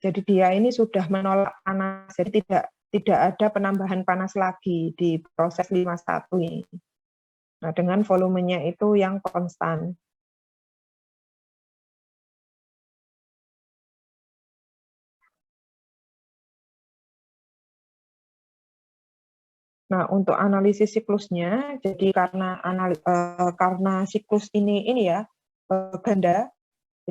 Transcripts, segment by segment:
Jadi dia ini sudah menolak panas, jadi tidak ada penambahan panas lagi di proses 51 ini. Nah, dengan volumenya itu yang konstan. Nah, untuk analisis siklusnya, jadi karena siklus ini ya ganda,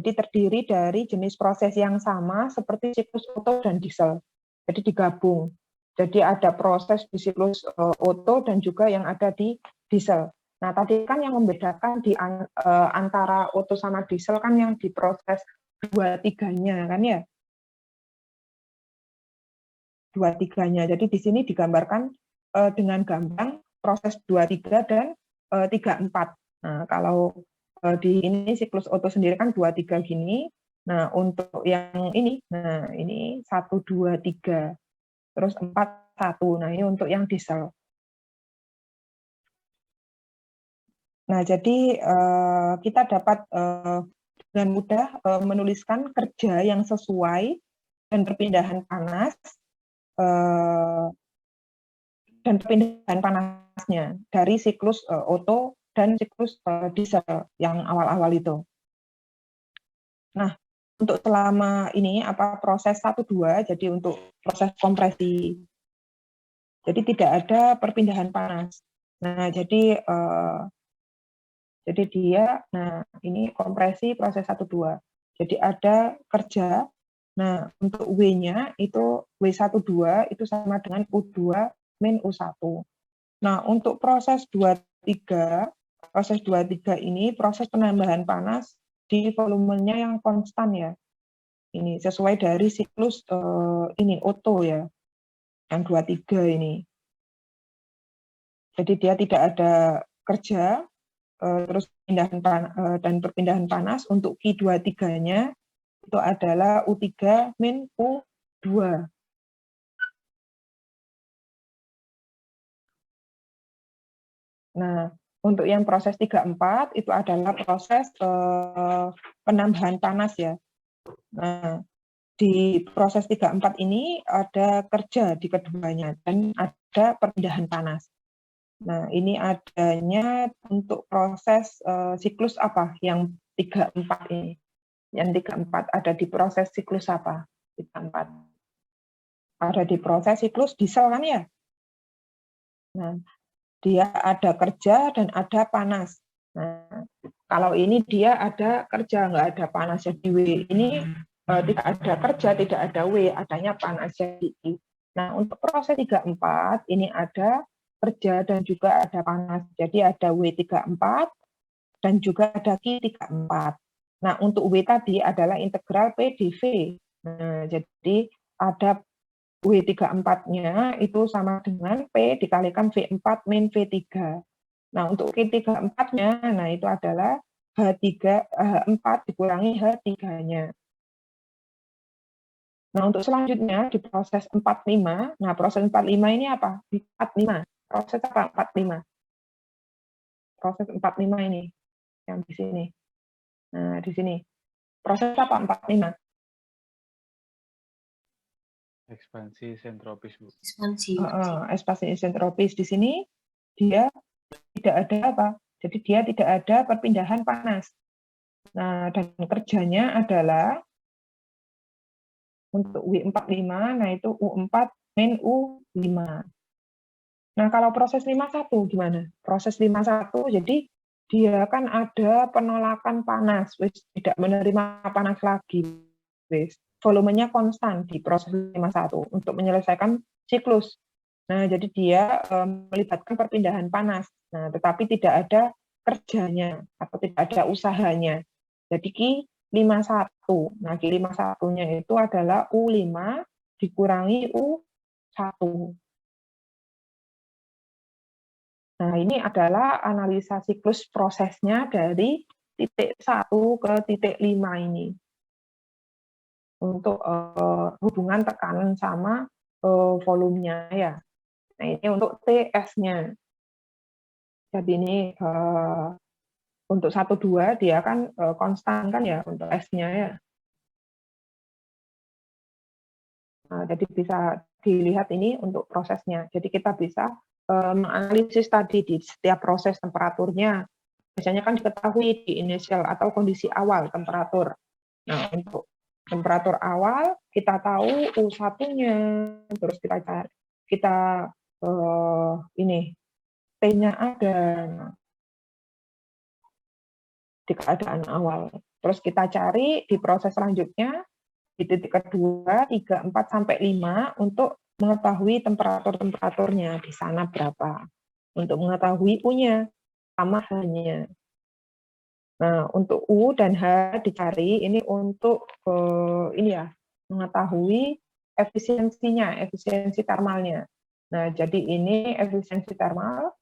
jadi terdiri dari jenis proses yang sama seperti siklus Otto dan diesel. Jadi digabung. Jadi ada proses di siklus Otto dan juga yang ada di diesel. Nah, tadi kan yang membedakan di antara Otto sama diesel kan yang di proses 2-3-nya kan ya. 2-3-nya. Jadi di sini digambarkan dengan gamblang proses 2-3 dan 3-4. Nah, kalau di ini siklus Otto sendiri kan 2-3 gini. Nah, untuk yang ini, nah ini 1-2-3. Terus 4-1. Nah, ini untuk yang diesel. Nah, jadi kita dapat dengan mudah menuliskan kerja yang sesuai dan perpindahan panas dan perpindahan panasnya dari siklus Otto dan siklus diesel yang awal-awal itu. Nah, untuk selama ini proses 1-2, jadi untuk proses kompresi, jadi tidak ada perpindahan panas. Nah, jadi dia, nah ini kompresi proses 1-2. Jadi ada kerja. Nah, untuk W-nya itu W12 itu sama dengan U2 min U1. Nah, untuk proses 23 ini proses penambahan panas di volumenya yang konstan ya. Ini sesuai dari siklus ini Otto ya, yang 23 ini. Jadi dia tidak ada kerja, terus perpindahan panas untuk Q23-nya itu adalah U3 min U2. Nah, untuk yang proses 3-4 itu adalah proses penambahan panas ya. Nah, di proses 3-4 ini ada kerja di keduanya dan ada perpindahan panas. Nah, ini adanya untuk proses siklus apa yang 3-4 ini? Yang 3-4 ada di proses siklus apa? 3-4. Ada di proses siklus diesel kan ya? Nah, dia ada kerja dan ada panas. Nah, kalau ini dia ada kerja, nggak ada panas. Jadi W ini tidak ada kerja, tidak ada W, adanya panas. Jadi, nah untuk proses 3-4 ini ada kerja dan juga ada panas. Jadi ada W34 dan juga ada Q34. Nah untuk W tadi adalah integral P dV. Nah, jadi ada W34-nya itu sama dengan P dikalikan V4 min V3. Nah, untuk Q34-nya, nah itu adalah H4 dikurangi H3-nya. Nah, untuk selanjutnya di proses 45, nah proses 45 ini apa? 45. Proses apa 45? Proses 45 ini, yang di sini. Nah, di sini. Proses apa 45? Ekspansi isentropis, Bu. Ekspansi isentropis di sini dia tidak ada apa? Jadi dia tidak ada perpindahan panas. Nah, dan kerjanya adalah untuk W45, nah itu U4 min U5. Nah, kalau proses 51 gimana? Proses 51, jadi dia kan ada penolakan panas, tidak menerima panas lagi. Volumenya konstan di proses 51 untuk menyelesaikan siklus. Nah, jadi dia melibatkan perpindahan panas. Nah, tetapi tidak ada kerjanya atau tidak ada usahanya. Jadi Q51. Nah, Q51-nya itu adalah U5 dikurangi U1. Nah, ini adalah analisa siklus prosesnya dari titik 1 ke titik 5 ini. Untuk hubungan tekanan sama volumenya ya. Nah, ini untuk TS-nya. Jadi ini untuk 1-2 dia kan konstan kan ya untuk S-nya ya. Nah, jadi bisa dilihat ini untuk prosesnya. Jadi kita bisa menganalisis tadi di setiap proses temperaturnya. Biasanya kan diketahui di initial atau kondisi awal temperatur. Nah, untuk temperatur awal kita tahu U1-nya, terus kita ini T-nya ada di keadaan awal. Terus kita cari di proses selanjutnya di titik kedua, 3, 4, sampai 5 untuk mengetahui temperaturnya di sana berapa. Untuk mengetahui U-nya, sama H-nya. Nah, untuk U dan H dicari ini untuk ini ya, mengetahui efisiensinya, efisiensi termalnya. Nah, jadi ini efisiensi termal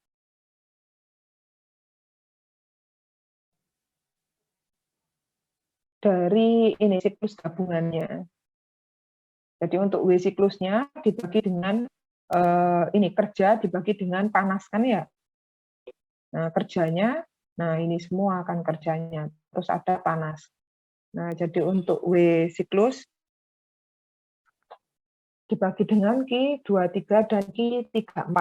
dari ini siklus gabungannya. Jadi untuk W siklusnya dibagi dengan ini kerja dibagi dengan panas kan ya. Nah, kerjanya, nah ini semua akan kerjanya. Terus ada panas. Nah, jadi untuk W siklus dibagi dengan Q23 dan Q34.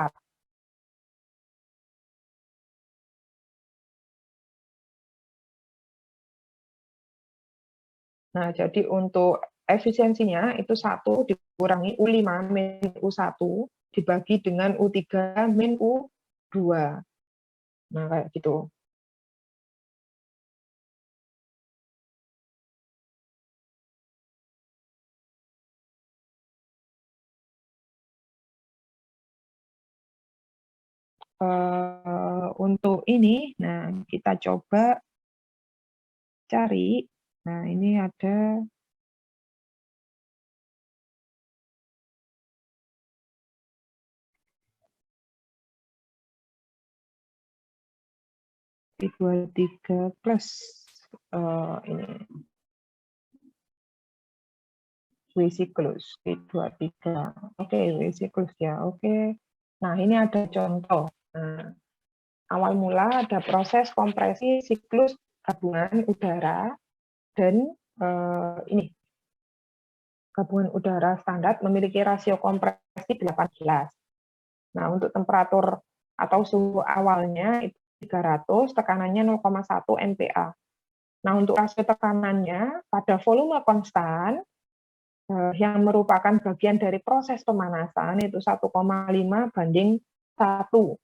Nah, jadi untuk efisiensinya itu 1 dikurangi U5 min U1 dibagi dengan U3 min U2. Nah, kayak gitu. Untuk ini, nah kita coba cari. Nah, ini ada Q23 plus ini W siklus Q23. Oke, W siklus ya. Oke. Nah, ini ada contoh. Nah, awal mula ada proses kompresi siklus gabungan udara dan ini gabungan udara standar memiliki rasio kompresi 18. Nah, untuk temperatur atau suhu awalnya itu 300, tekanannya 0,1 MPa. Nah, untuk rasio tekanannya pada volume konstan yang merupakan bagian dari proses pemanasan itu 1,5 banding 1.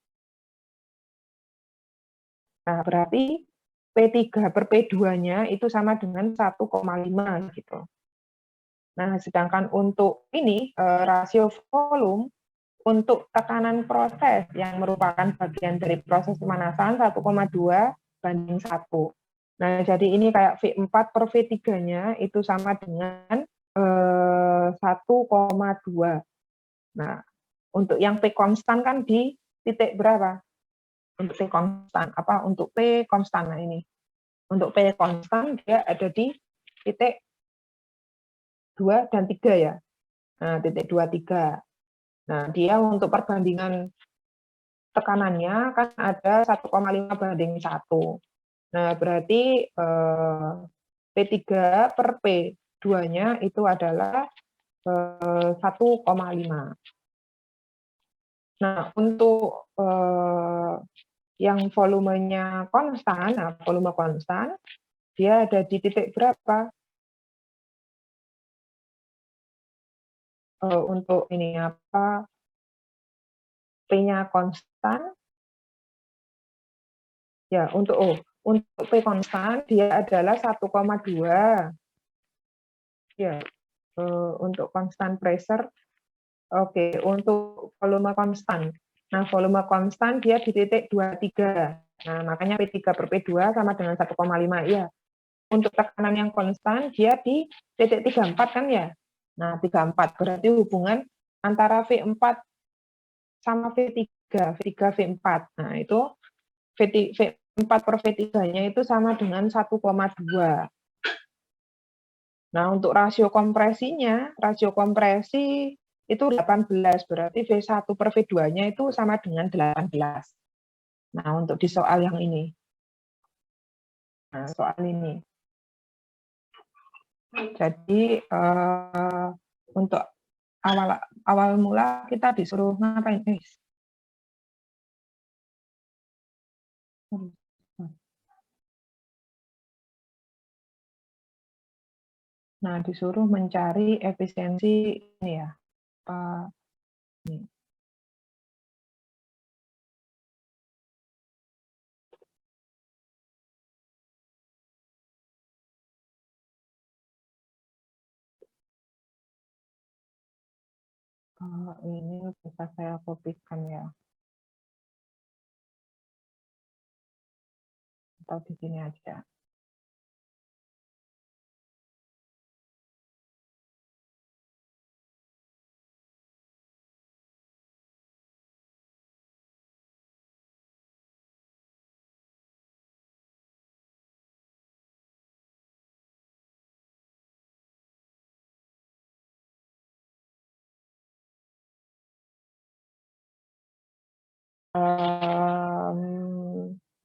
Nah, berarti P3 per P2-nya itu sama dengan 1,5 gitu. Nah, sedangkan untuk ini rasio volume untuk tekanan proses yang merupakan bagian dari proses pemanasan 1,2 banding 1. Nah, jadi ini kayak V4 per V3-nya itu sama dengan 1,2. Nah, untuk yang P konstan kan di titik berapa? Untuk P konstan, apa untuk P konstan? Nah, ini. Untuk P konstan dia ada di titik 2 dan 3 ya. Nah, titik 2, 3. Nah, dia untuk perbandingan tekanannya kan ada 1,5 banding 1. Nah, berarti P3 per P2-nya itu adalah 1,5. Nah, untuk yang volumenya konstan, nah volume konstan, dia ada di titik berapa? Untuk ini apa? P-nya konstan. Ya, untuk P konstan dia adalah 1,2. Ya, untuk konstan pressure. Oke, untuk volume konstan. Nah, volume konstan dia di titik 23. Nah, makanya P3 per P2 sama dengan 1,5. Ya, untuk tekanan yang konstan dia di titik 34 kan ya. Nah, 34 berarti hubungan antara V4 sama V3, V3 V4. Nah, itu V4 per V3-nya itu sama dengan 1,2. Nah, untuk rasio kompresinya, rasio kompresi itu 18, berarti V1 per V2-nya itu sama dengan 18. Nah, untuk di soal yang ini. Nah, soal ini. Jadi, untuk awal mula kita disuruh ngapain? Nah, disuruh mencari efisiensi ini ya, ini. Kalau ini bisa saya kopikan ya, atau di sini aja.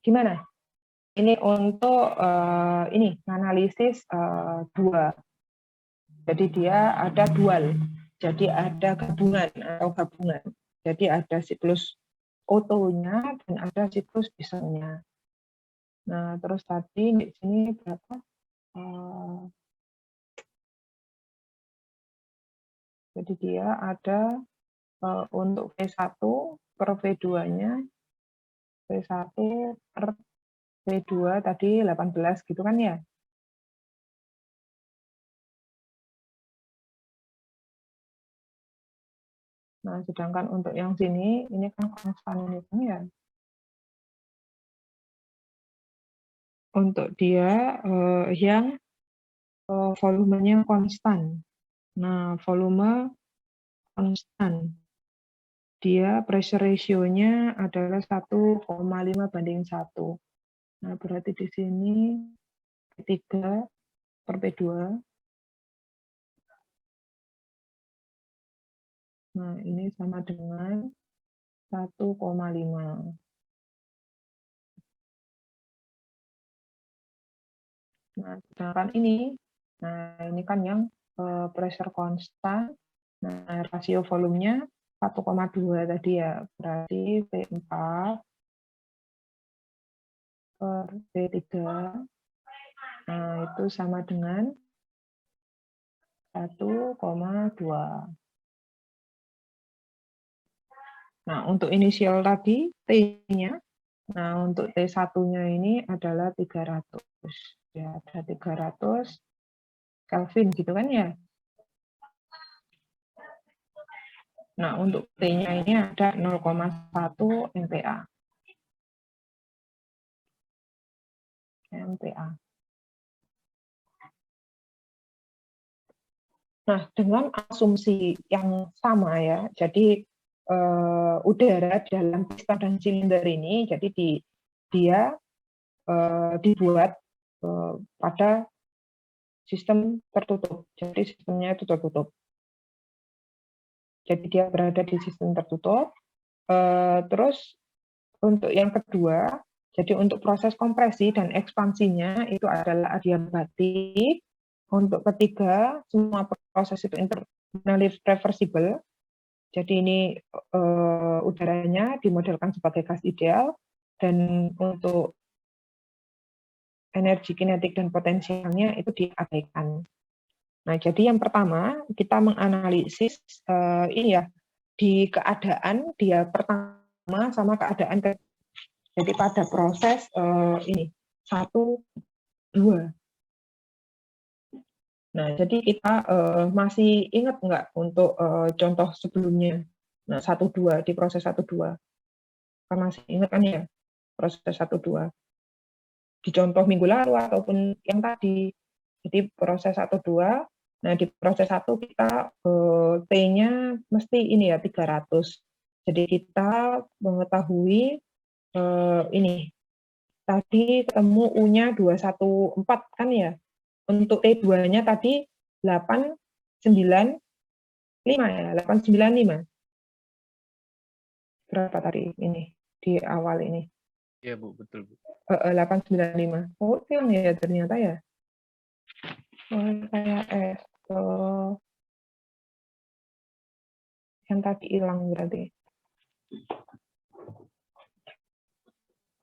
Gimana? Ini untuk ini analisis dua. Jadi dia ada dual. Jadi ada gabungan atau gabungan. Jadi ada siklus otonya dan ada siklus dieselnya. Nah, terus tadi di sini berapa? Jadi dia ada untuk V1 per V2-nya, V1 per V2 tadi 18 gitu kan ya? Nah, sedangkan untuk yang sini, ini kan konstan ini kan ya. Untuk dia yang volumenya konstan. Nah, volume konstan. Dia pressure ratio-nya adalah 1,5:1. Nah, berarti di sini P3 per P2. Nah, ini sama dengan 1,5. Nah, sedangkan ini kan yang pressure konstan. Nah, rasio volumenya 1,2 tadi ya, berarti V4 per V3, nah itu sama dengan 1,2. Nah, untuk inisial tadi, T-nya, nah untuk T1-nya ini adalah 300. Ya, ada 300 Kelvin gitu kan ya. Nah, untuk T-nya ini ada 0,1 MPa. Nah, dengan asumsi yang sama ya, jadi udara dalam piston dan silinder ini, jadi dia dibuat pada sistem tertutup. Jadi sistemnya itu tertutup. Jadi dia berada di sistem tertutup. Terus untuk yang kedua, jadi untuk proses kompresi dan ekspansinya itu adalah adiabatik. Untuk ketiga, semua proses itu internally reversible. Jadi ini udaranya dimodelkan sebagai gas ideal, dan untuk energi kinetik dan potensialnya itu diabaikan. Nah, jadi yang pertama kita menganalisis ini ya, di keadaan dia pertama sama keadaan kedua. Jadi pada proses ini 1, 2. Nah, jadi kita masih ingat nggak untuk contoh sebelumnya? Nah, 1, 2 di proses 1, 2. Kita masih ingat kan ya proses 1, 2 di contoh minggu lalu ataupun yang tadi. Jadi proses 1, 2. Nah, di proses 1 kita T-nya mesti ini ya 300. Jadi kita mengetahui ini tadi ketemu U-nya 214 kan ya. Untuk T2-nya tadi 895 ya, 895. Berapa tadi ini di awal ini? Iya, Bu, betul, Bu. 895. Oh, itu ya ternyata ya. Oh, kayak Yang tadi hilang berarti.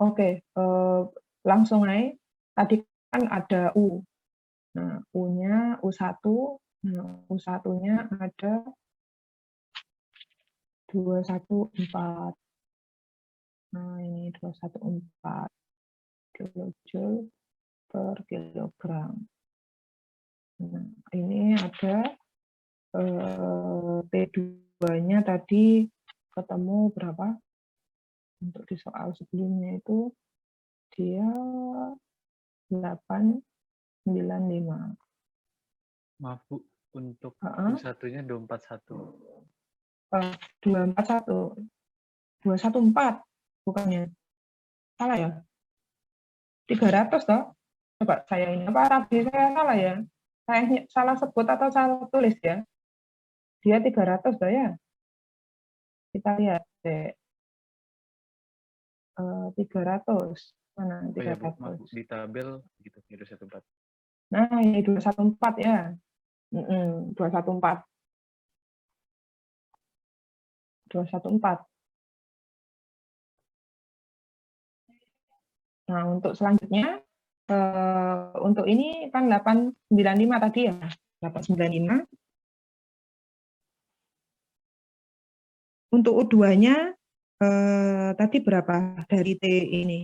Oke, langsung aja. Tadi kan ada U. Nah, U-nya U1. Nah, U1-nya ada 214. Nah, ini 214 kilojoule per kilogram. Nah, ini ada T2-nya tadi ketemu berapa? Untuk di soal sebelumnya itu dia 895. Maaf Bu, untuk Heeh. U1-nya 241. 241. 214 bukannya. Salah ya? 300 toh? Coba saya ini apa rabi saya salah ya? Saya salah sebut atau salah tulis ya? Dia 300 toh ya? Kita lihat deh. 300. Mana Oh ya Bu, maaf Bu, 300? di tabel gitu, 214. Nah, ini 214 ya. 214. 214. Nah, untuk selanjutnya, untuk ini kan 895 tadi ya. 895. Untuk U2-nya tadi berapa dari T ini?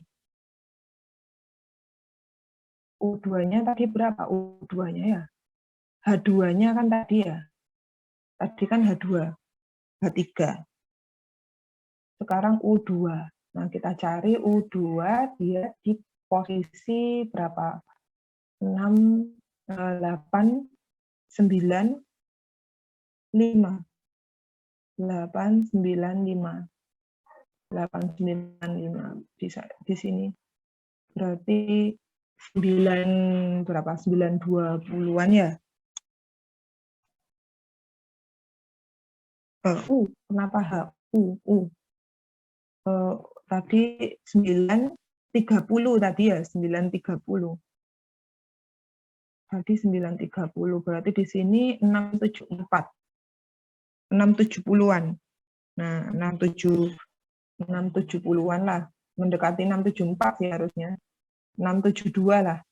U2-nya tadi berapa? U2-nya ya. H2-nya kan tadi ya. Tadi kan H2, H3. Sekarang U2. Nah, kita cari U2 dia di posisi berapa? 6, 8, 9, 5. 895. 895 di sini. Berarti 9 berapa? 920-an ya? Kenapa H? Tadi 930 tadi ya, 930. Tadi 930, berarti di sini 674. 670-an. Nah, 670-an lah. Mendekati 674 sih harusnya. 672 lah.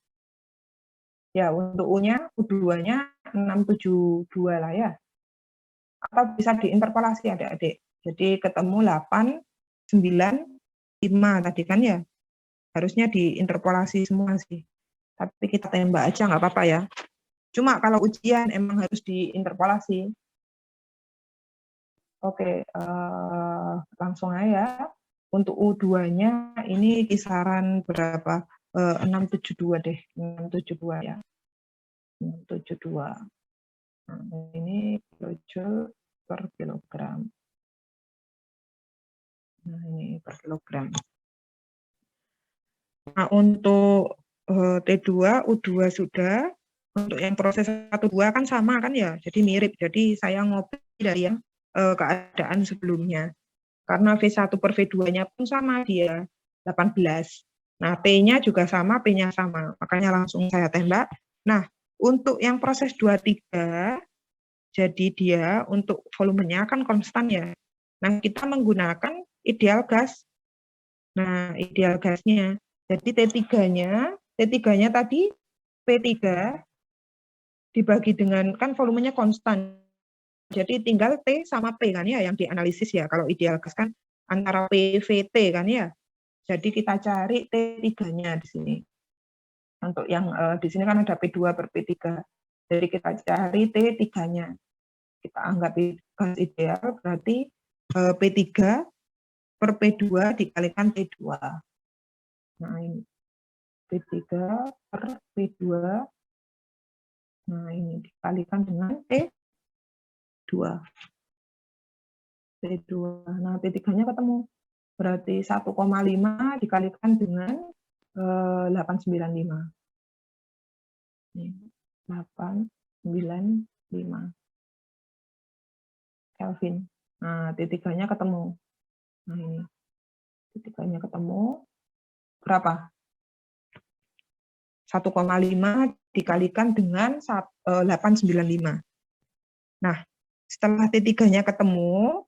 Ya, untuk U-nya, U2-nya 672 lah ya. Atau bisa diinterpolasi adik-adik. Jadi ketemu 8, 9, 5 tadi kan ya. Harusnya diinterpolasi semua sih. Tapi kita tembak aja nggak apa-apa ya. Cuma kalau ujian emang harus diinterpolasi. Oke, langsung aja ya. Untuk U2-nya ini kisaran berapa? 672 deh, 672 ya. 672. Nah, ini kilojoule per kilogram. Nah, ini per kilogram. Nah, untuk T2, U2 sudah. Untuk yang proses 1-2 kan sama kan ya, jadi mirip. Jadi saya ngopi dari yang keadaan sebelumnya. Karena V1 per V2-nya pun sama dia, 18. Nah, P-nya juga sama, P-nya sama. Makanya langsung saya tembak. Nah, untuk yang proses 2-3, jadi dia untuk volumenya kan konstan ya. Nah, kita menggunakan ideal gas. Nah, ideal gasnya. Jadi T3-nya tadi P3 dibagi dengan, kan volumenya konstan. Jadi tinggal T sama P kan ya yang dianalisis ya. Kalau ideal gas kan antara PVT kan ya. Jadi kita cari T3-nya di sini. Untuk yang di sini kan ada P2 per P3. Jadi kita cari T3-nya. Kita anggap gas ideal berarti P3 per P2 dikalikan T2. Nah ini P3 per P2. Nah ini dikalikan dengan T2. T2. Nah T3-nya ketemu. Berarti 1,5 dikalikan dengan 895. Ini 895 Kelvin. Nah, T3-nya ketemu. Nah, ini. T3-nya ketemu. Berapa? 1,5 dikalikan dengan 895. Nah, setelah T3-nya ketemu,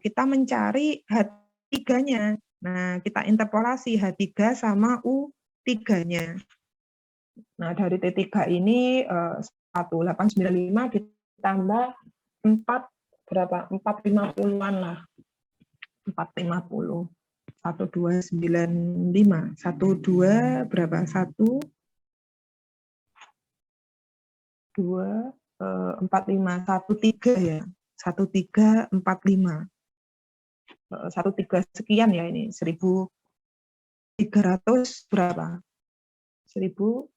kita mencari H3-nya. Nah, kita interpolasi H3 sama U3-nya. Nah, dari T3 ini 1895 ditambah 4 berapa? 450-an lah. 450. 1295. 12 berapa? 1 2 45 13 ya. 1345. 13 sekian ya ini. 1300 berapa? 1300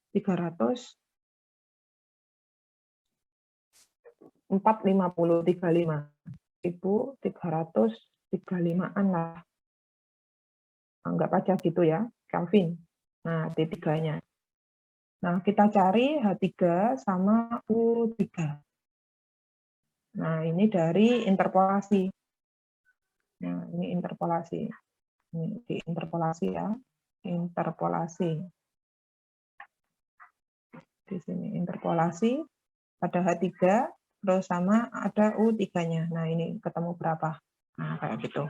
450 35 1335-an lah, anggap aja gitu ya, Kelvin. Nah, T3-nya. Nah, kita cari H3 sama U3. Nah, ini dari interpolasi. Nah, ini interpolasi. Ini diinterpolasi ya. Interpolasi. Di sini interpolasi, ada H3, terus sama ada U3-nya. Nah, ini ketemu berapa? Nah, kayak gitu.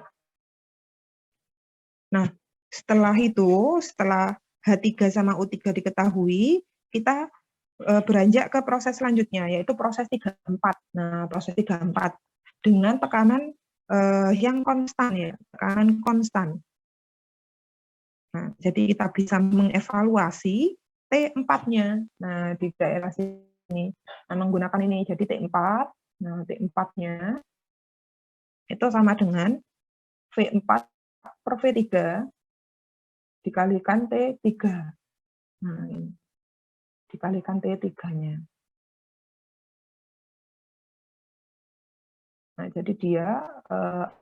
Nah, setelah itu, setelah H3 sama U3 diketahui, kita beranjak ke proses selanjutnya, yaitu proses 3-4. Nah, proses 3-4 dengan tekanan yang konstan ya, tekanan konstan. Nah, jadi kita bisa mengevaluasi T4-nya. Nah, di daerah sini menggunakan ini, jadi T4. Nah, T4-nya itu sama dengan V4 per V3 dikalikan T3. Nah, ini dikalikan T3-nya. Nah, jadi dia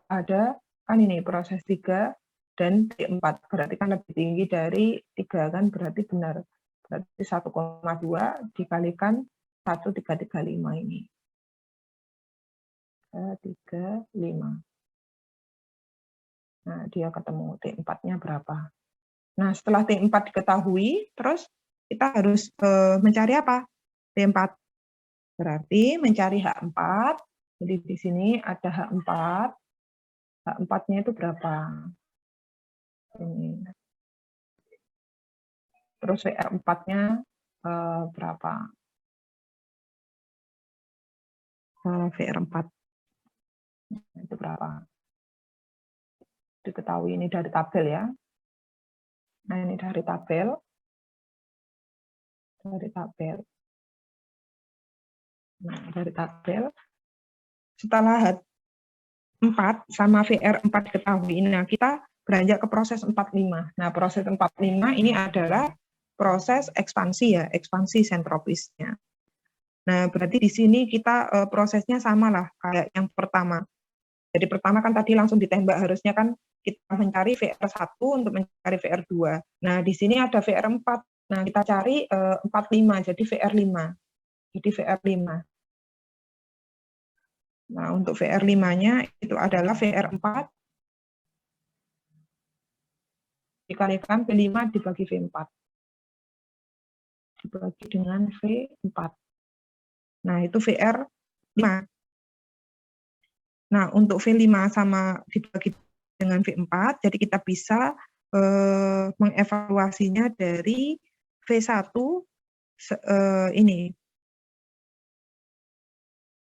ada kan ini proses 3 dan T4. Berarti kan lebih tinggi dari 3 kan, berarti benar. Berarti 1,2 dikalikan 1335 ini. 35. Nah, dia ketemu T4-nya berapa. Nah, setelah T4 diketahui, terus kita harus mencari apa? T4. Berarti mencari H4. Jadi di sini ada H4. H4-nya itu berapa? Ini. Terus VR4-nya berapa? VR4 itu berapa? Diketahui ini dari tabel ya. Nah, ini dari tabel. Dari tabel. Nah, dari tabel. Setelah H4 sama VR4 diketahui, nah kita beranjak ke proses 45. Nah, proses 45 ini adalah proses ekspansi ya, ekspansi sentropisnya. Nah, berarti di sini kita prosesnya sama lah kayak yang pertama. Jadi pertama kan tadi langsung ditembak, harusnya kan kita mencari VR1 untuk mencari VR2. Nah, di sini ada VR4. Nah, kita cari 45, jadi VR5. Jadi VR5. Nah, untuk VR5-nya itu adalah VR4 dikalikan V5 dibagi V4. Dibagi dengan V4. Nah, itu VR5. Nah, untuk V5 sama dibagi dengan V4, jadi kita bisa mengevaluasinya dari V1 ini.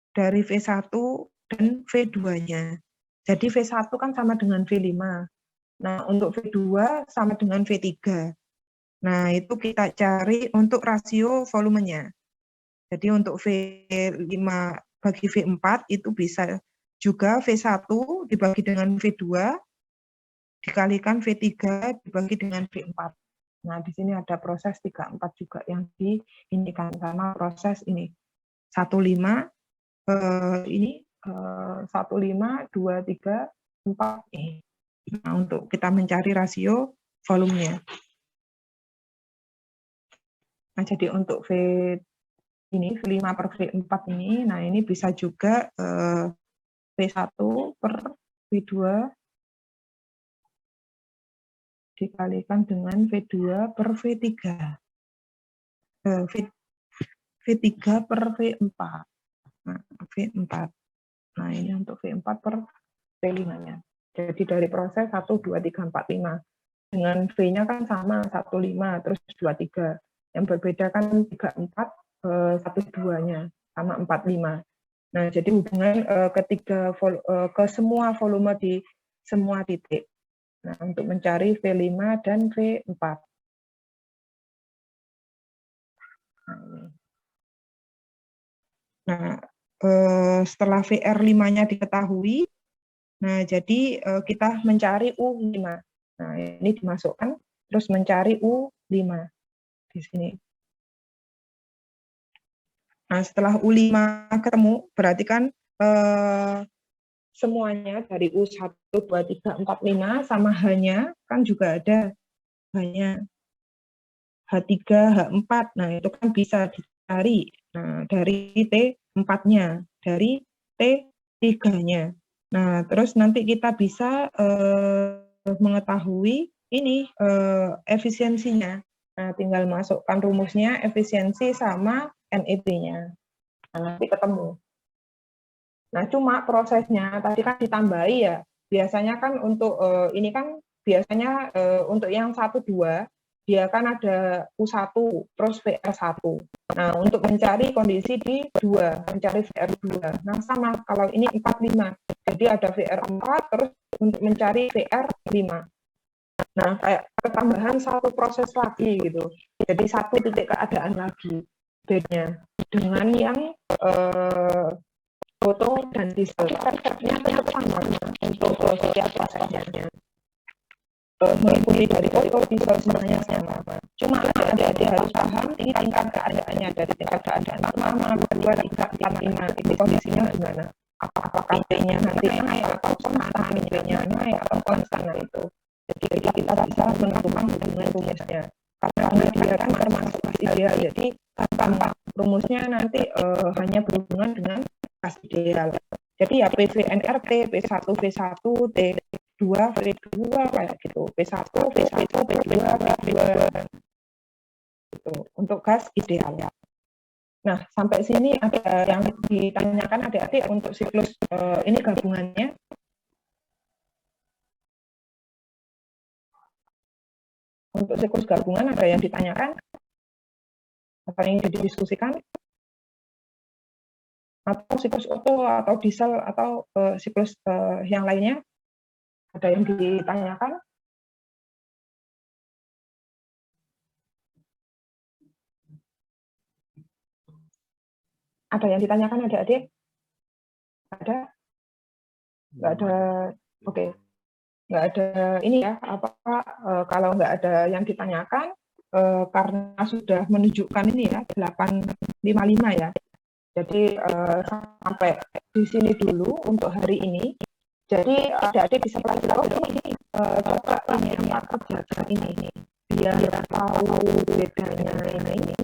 Dari V1 dan V2-nya. Jadi V1 kan sama dengan V5. Nah, untuk V2 sama dengan V3. Nah, itu kita cari untuk rasio volumenya. Jadi untuk V5 bagi V4 itu bisa juga V1 dibagi dengan V2 dikalikan V3 dibagi dengan V4. Nah, di sini ada proses 3-4 juga yang diindikan sama proses ini. 15 ini 15, 2, 3, 4 ini. Nah, untuk kita mencari rasio volumenya. Nah, jadi untuk ini V5 per V4 ini, nah ini bisa juga V1 per V2 dikalikan dengan V2 per V3. V3 per V4. Nah, V4. Nah, ini untuk V4 per V5-nya. Jadi dari proses 1, 2, 3, 4, 5. Dengan V-nya kan sama, 1, 5, terus 2, 3. Yang berbeda kan 3, 4, 1, 2-nya, sama 4, 5. Nah, jadi hubungan ke semua volume di semua titik. Nah, untuk mencari V5 dan V4. Nah, setelah VR5-nya diketahui, nah jadi kita mencari U5. Nah, ini dimasukkan, terus mencari U5 di sini. Nah, setelah U5 ketemu, berarti kan semuanya dari U1, 2, 3, 4, 5 sama H-nya kan juga ada H-nya. H3, H4, nah itu kan bisa dicari. Nah, dari T4-nya, dari T3-nya. Nah, terus nanti kita bisa mengetahui ini efisiensinya. Nah, tinggal masukkan rumusnya, efisiensi sama NET-nya. Nah, nanti ketemu. Nah, cuma prosesnya tadi kan ditambahi ya. Biasanya kan untuk ini kan biasanya untuk yang 1, 2, dia kan ada U1, terus VR1. Nah, untuk mencari kondisi di 2, mencari VR2. Nah, sama kalau ini 4, 5. Jadi ada VR4, terus untuk mencari VR5. Nah, kayak ketambahan satu proses lagi gitu. Jadi satu titik keadaan lagi bedanya dengan yang foto dan diesel. Konsepnya tetap sama untuk setiap prosesnya. Mengikuti dari foto, diesel semuanya sama. Cuma adik-adik harus paham ini tingkat keadaannya dari tingkat keadaan pertama, kedua, 3, 4, 5. Itu kondisinya gimana? Apakah P-nya nanti naik atau konstan, P-nya naik atau konstan itu. Jadi kita bisa menentukan hubungan rumusnya. Karena dia kan termasuk ideal, jadi tanpa rumusnya nanti hanya berhubungan dengan gas ideal. Jadi ya PVNRT, P1, V1, T2, V2 kayak gitu. P1, V1, P2, V2 gitu. Untuk gas ideal. Nah, sampai sini ada yang ditanyakan adik-adik untuk siklus ini gabungannya. Untuk siklus gabungan ada yang ditanyakan? Apa yang didiskusikan? Atau siklus Otto atau diesel atau siklus yang lainnya? Ada yang ditanyakan? Ada yang ditanyakan adik-adik? Ada? Nggak ada? Oke. Nggak ada ini ya, kalau nggak ada yang ditanyakan, karena sudah menunjukkan ini ya, 855 ya. Jadi sampai di sini dulu untuk hari ini. Jadi adik-adik bisa pelajari ini coba ini apa kerjakan ini biar tahu bedanya ini.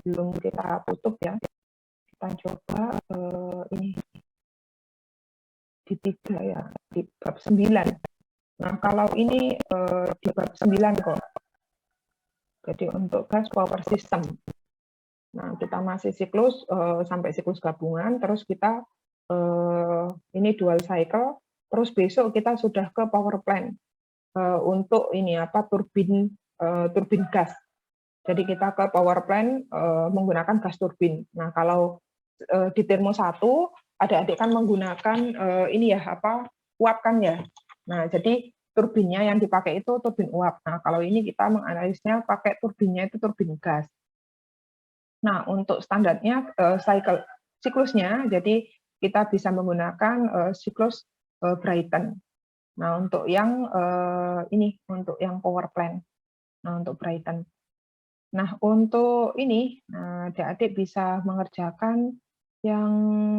Belum kita tutup ya. Kita coba ini di 3 ya, di bab 9. Nah, kalau ini di bab 9 kok. Jadi untuk gas power system. Nah, kita masih siklus sampai siklus gabungan, terus kita ini dual cycle, terus besok kita sudah ke power plant untuk ini apa turbin gas. Jadi kita ke power plant menggunakan gas turbin. Nah, kalau di termo 1 adik-adik kan menggunakan ini ya apa uap kan ya. Nah, jadi turbinnya yang dipakai itu turbin uap. Nah, kalau ini kita menganalisnya pakai turbinnya itu turbin gas. Nah, untuk standarnya siklusnya, jadi kita bisa menggunakan siklus Brayton. Nah, untuk yang ini, untuk yang power plant. Nah, untuk Brayton. Nah, untuk ini, adik-adik bisa mengerjakan yang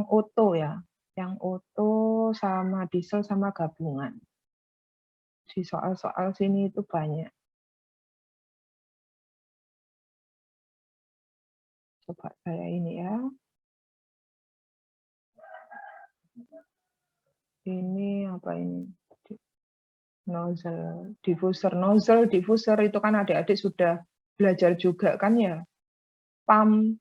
Otto ya, yang Otto sama diesel sama gabungan. Di soal-soal sini itu banyak. Coba saya ini ya. Ini apa ini? Nozzle, diffuser itu kan adik-adik sudah belajar juga kan ya. Pump,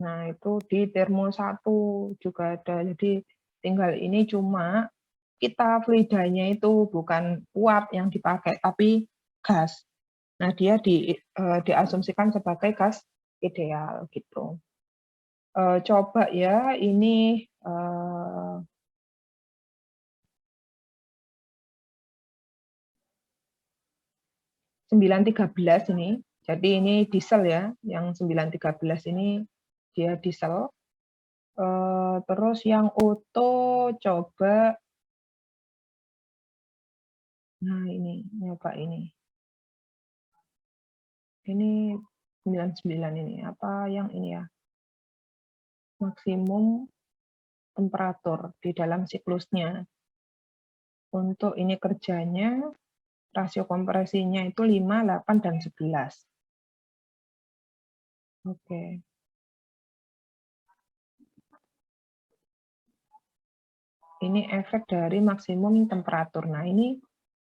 Nah, itu di termo 1 juga ada. Jadi tinggal ini cuma kita fluidanya itu bukan uap yang dipakai, tapi gas. Nah, dia diasumsikan sebagai gas ideal gitu. Coba ya ini 913 ini. Jadi ini diesel ya, yang 913 ini dia diesel. Terus yang auto coba, nah ini nyoba ini. Ini 99 ini, apa yang ini ya? Maksimum temperatur di dalam siklusnya. Untuk ini kerjanya, rasio kompresinya itu 5, 8, dan 11. Oke. Ini efek dari maksimum temperatur. Nah, ini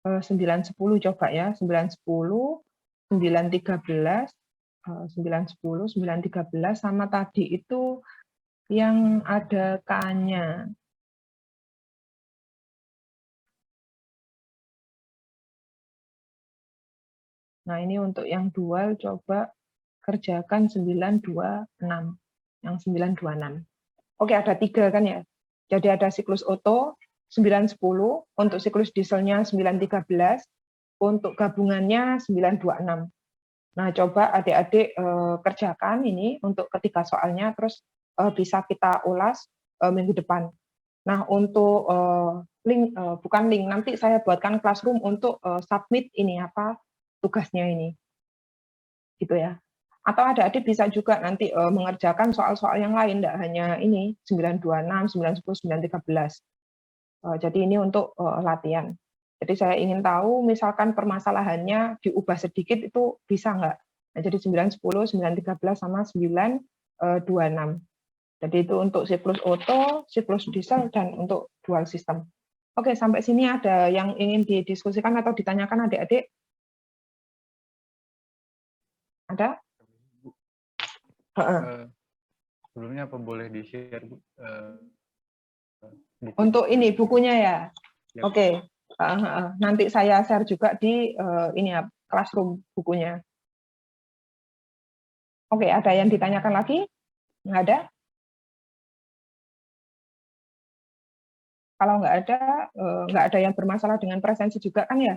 910 coba ya, 910, 913, 910, 913 sama tadi itu yang ada K-nya. Nah, ini untuk yang dual coba kerjakan 926. Yang 926. Oke, ada 3 kan ya. Jadi ada siklus Otto 910, untuk siklus dieselnya 913, untuk gabungannya 926. Nah, coba adik-adik kerjakan ini untuk ketiga soalnya, terus bisa kita ulas minggu depan. Nah, untuk link, bukan link, nanti saya buatkan classroom untuk submit ini apa tugasnya ini, gitu ya. Atau adik-adik bisa juga nanti mengerjakan soal-soal yang lain, tidak hanya ini 926, 910, 913. Jadi ini untuk latihan. Jadi saya ingin tahu misalkan permasalahannya diubah sedikit itu bisa nggak? Nah, jadi 910, 913 sama 926. Jadi itu untuk siklus Otto, siklus diesel, dan untuk dual system. Oke, sampai sini ada yang ingin didiskusikan atau ditanyakan adik-adik? Ada? Sebelumnya apa boleh di-share, Bu? Untuk ini bukunya ya? Ya. Oke. Nanti saya share juga di ini ya, classroom bukunya. Oke, ada yang ditanyakan lagi? Nggak ada? Kalau nggak ada yang bermasalah dengan presensi juga kan ya?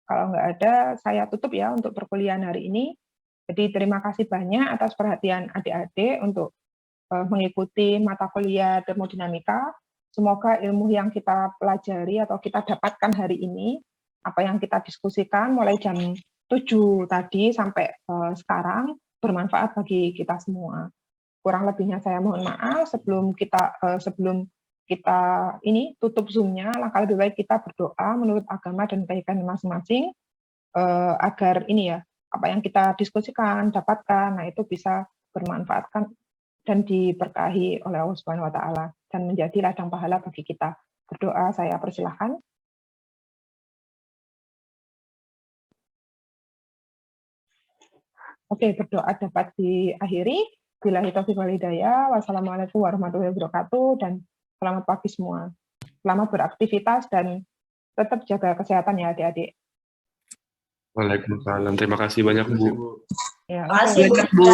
Kalau nggak ada, saya tutup ya untuk perkuliahan hari ini. Jadi terima kasih banyak atas perhatian adik-adik untuk mengikuti mata kuliah termodinamika. Semoga ilmu yang kita pelajari atau kita dapatkan hari ini, apa yang kita diskusikan mulai jam 7 tadi sampai sekarang, bermanfaat bagi kita semua. Kurang lebihnya saya mohon maaf. Sebelum kita ini tutup Zoom-nya, langkah lebih baik kita berdoa menurut agama dan keyakinan masing-masing agar ini ya, apa yang kita diskusikan, dapatkan, nah itu bisa bermanfaatkan dan diberkahi oleh Allah Subhanahu wa taala dan menjadi ladang pahala bagi kita. Berdoa, saya persilahkan. Oke, berdoa dapat diakhiri. Billahi taufiq wal hidayah. Wassalamualaikum warahmatullahi wabarakatuh dan selamat pagi semua. Selamat beraktivitas dan tetap jaga kesehatan ya adik-adik. Waalaikumsalam. Terima kasih banyak, Bu. Ya, Terima kasih, Bu.